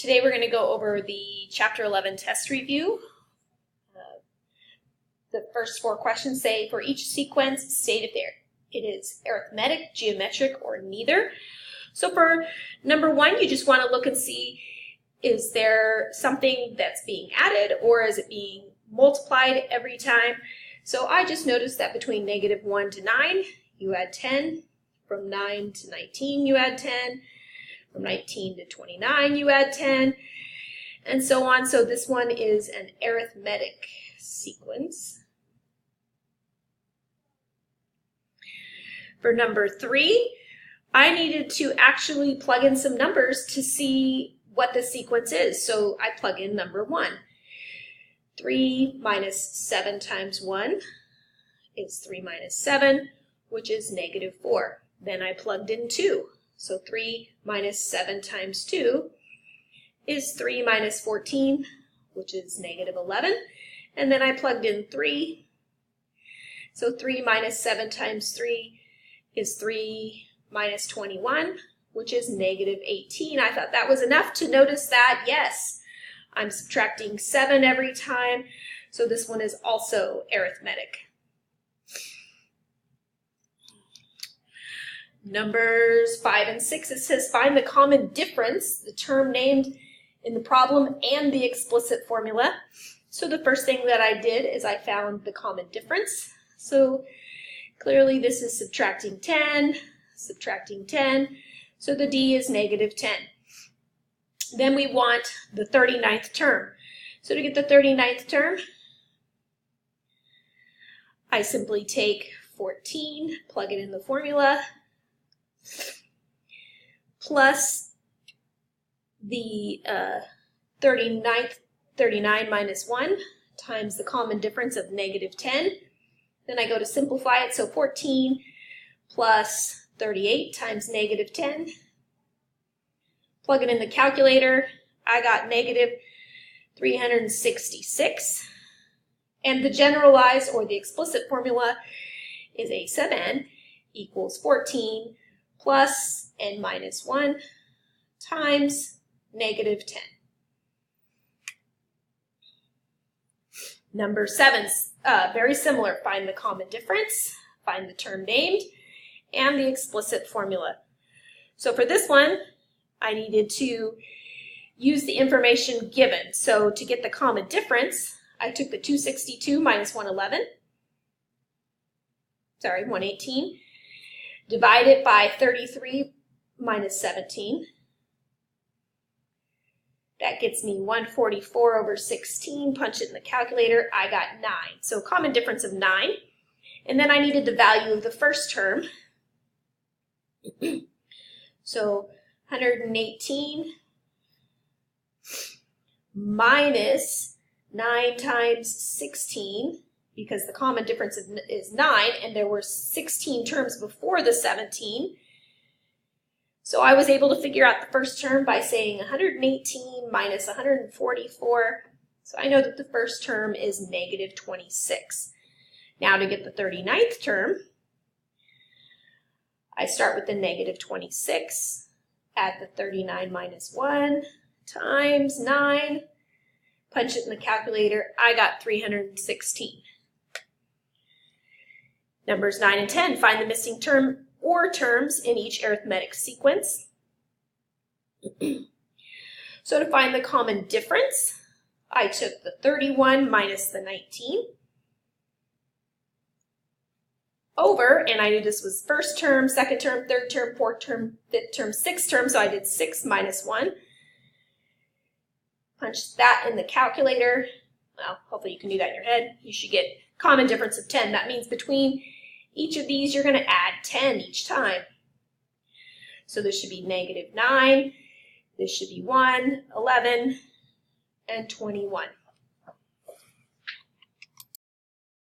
Today we're going to go over the Chapter 11 test review. The first 4 questions say, for each sequence, state if it is arithmetic, geometric, or neither. So for number 1, you just want to look and see, is there something that's being added or is it being multiplied every time? So I just noticed that between -1 to 9, you add 10. From 9 to 19, you add 10. From 19 to 29, you add 10, and so on. So this one is an arithmetic sequence. For number 3, I needed to actually plug in some numbers to see what the sequence is. So I plug in number 1. 3 minus 7 times 1 is 3 minus 7, which is -4. Then I plugged in 2. So 3 minus 7 times 2 is 3 minus 14, which is -11. And then I plugged in 3. So 3 minus 7 times 3 is 3 minus 21, which is -18. I thought that was enough to notice that, yes, I'm subtracting 7 every time. So this one is also arithmetic. Numbers 5 and 6, it says find the common difference, the term named in the problem and the explicit formula. So the first thing that I did is I found the common difference. So clearly this is subtracting 10, subtracting 10. So the D is -10. Then we want the 39th term. So to get the 39th term, I simply take 14, plug it in the formula, plus the 39 minus 1 times the common difference of -10. Then I go to simplify it, so 14 plus 38 times -10. Plug it in the calculator, I got -366. And the generalized or the explicit formula is A sub n equals 14 plus n minus 1 times -10. Number 7, very similar. Find the common difference, find the term named, and the explicit formula. So for this one, I needed to use the information given. So to get the common difference, I took the 262 minus 118, divide it by 33 minus 17. That gets me 144 over 16. Punch it in the calculator. I got 9. So common difference of 9. And then I needed the value of the first term. So 118 minus 9 times 16, because the common difference is 9, and there were 16 terms before the 17. So I was able to figure out the first term by saying 118 minus 144. So I know that the first term is -26. Now to get the 39th term, I start with the -26, add the 39 minus 1 times 9, punch it in the calculator, I got 316. Numbers 9 and 10, find the missing term or terms in each arithmetic sequence. So to find the common difference, I took the 31 minus the 19 over, and I knew this was first term, second term, third term, fourth term, fifth term, sixth term, so I did 6 minus 1. Punch that in the calculator. Well, hopefully you can do that in your head. You should get common difference of 10. That means between each of these, you're going to add 10 each time. So this should be -9, this should be 1, 11, and 21.